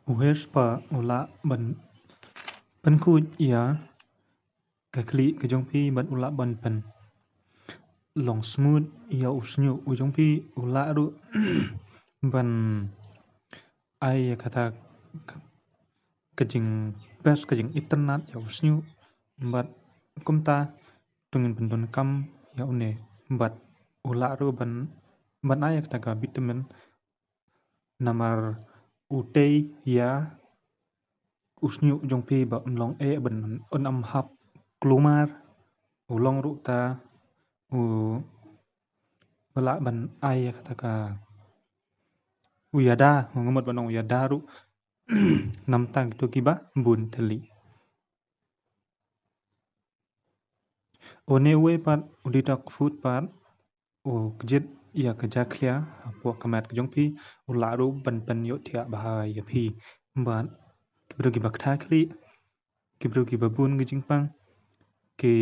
Uhes pa ula ban ku ia ka kli ka jong pi ban ula ban pen long smooth ia usnyu ujong pi ula ru ban ai kata kajing best kajing internet ya usnyu bat kumta tungin pendon kam ya une bat ula ru ban ai kata ka vitamin namar utei ya usnyu jong pi ba long e ban am hap klumar ulong ru ta u bala ban ai kata ka uyada ngamot banong uyada ru nam tang tu kiba bun teli one we pat uditak food pat o kjet ya kaja klia po kamat jong pi ula ru ban yo thia bahai ya pi ban kibro ki bakta kli kibro ki babun gijing pang ki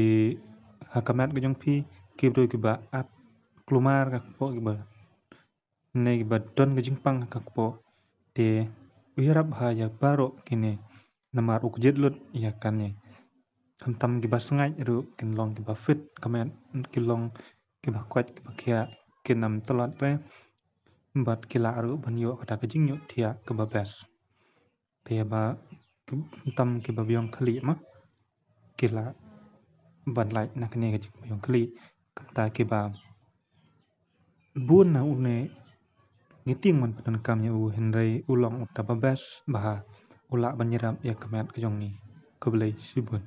hakamat gijong pi kibro ki ba at klumar ka po ki ba nei ba don gijing pang ka po te uyarap ha ya baro kine namar ukjet lut ya kane tam ki ba sangai ru kin long ki ba fit kamat ki long ki ba kwat ki ba kya kinam talat re bat kila ru ban yo kata kajing yo thia ka ba best te ba tam ki ba byong khali ma kila ban lai na kne ka jing byong khali ta ki ba bun na une ngiting man padan kam ya u henrei ulong ta ba best ba ula banyiram ya kamat ka jong ni ko blai sibun